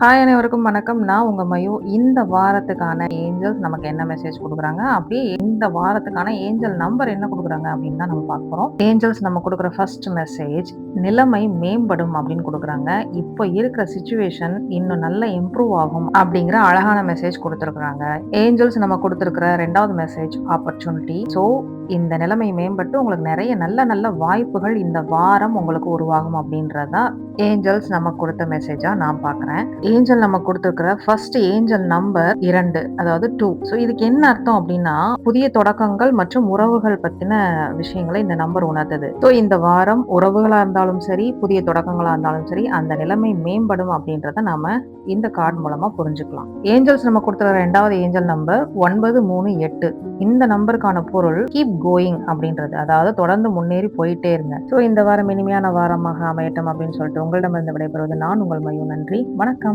Hi அனைவருக்கும் வணக்கம். நான் உங்க மயூ. இந்த வாரத்துக்கான ஏஞ்சல்ஸ் நமக்கு என்ன மெசேஜ் குடுக்குறாங்க? அப்படியே இந்த வாரத்துக்கான ஏஞ்சல் நம்பர் என்ன குடுக்குறாங்க அப்படின்னு தான் நம்ம பார்க்க போறோம். ஏஞ்சல்ஸ் நம்ம குடுக்குற ஃபர்ஸ்ட் மெசேஜ், நிலைமை மேம்படும் அப்படின்னு குடுக்குறாங்க. இப்போ இருக்கிற சிச்சுவேஷன் இன்னும் நல்லா இம்ப்ரூவ் ஆகும் அப்படிங்கிற அழகான மெசேஜ் குடுத்துருக்காங்க. ஏஞ்சல்ஸ் நம்ம குடுத்துருக்கிற 2வது மெசேஜ் ஆப்பர்ச்சுனிட்டி. ஸோ இந்த நிலைமை மேம்பட்டு உங்களுக்கு நெறைய நல்ல நல்ல வாய்ப்புகள் இந்த வாரம் உங்களுக்கு உருவாகும் அப்படின்றது தான் ஏஞ்சல்ஸ் நமக்கு குடுத்த மெசேஜா நான் பார்க்குறேன். ஏஞ்சல் நம்ம குடுத்துருக்கிற ஃபர்ஸ்ட் ஏஞ்சல் நம்பர் 2, அதாவது 2. ஸோ இதுக்கு என்ன அர்த்தம் அப்டின்னா, புதிய தொடக்கங்கள் மற்றும் உறவுகள் பத்தின விஷயங்கள இந்த நம்பர் உணர்த்துது. ஸோ இந்த வாரம் உறவுகளா இருந்தாலும் சரி, புதிய தொடக்கங்களா இருந்தாலும் சரி, அந்த நிலைமை மேம்படும் அப்டின்றத நாம இந்த கார்ட் மூலமா புரிஞ்சுக்கலாம். ஏஞ்சல்ஸ் நம்ம குடுத்துருக்க 2வது ஏஞ்சல் நம்பர் 938. இந்த நம்பருக்கான பொருள் கீப் கோயிங் அப்டின்றது. அதாவது தொடர்ந்து முன்னேறி போயிட்டே இருங்க. ஸோ இந்த வாரம் இனிமையான வாரமாக அமையட்டும் அப்டின்னு சொல்லிட்டு உங்களிடமிருந்து விடைபெறுவது நான் உங்கள் மயூ. நன்றி. வணக்கம்.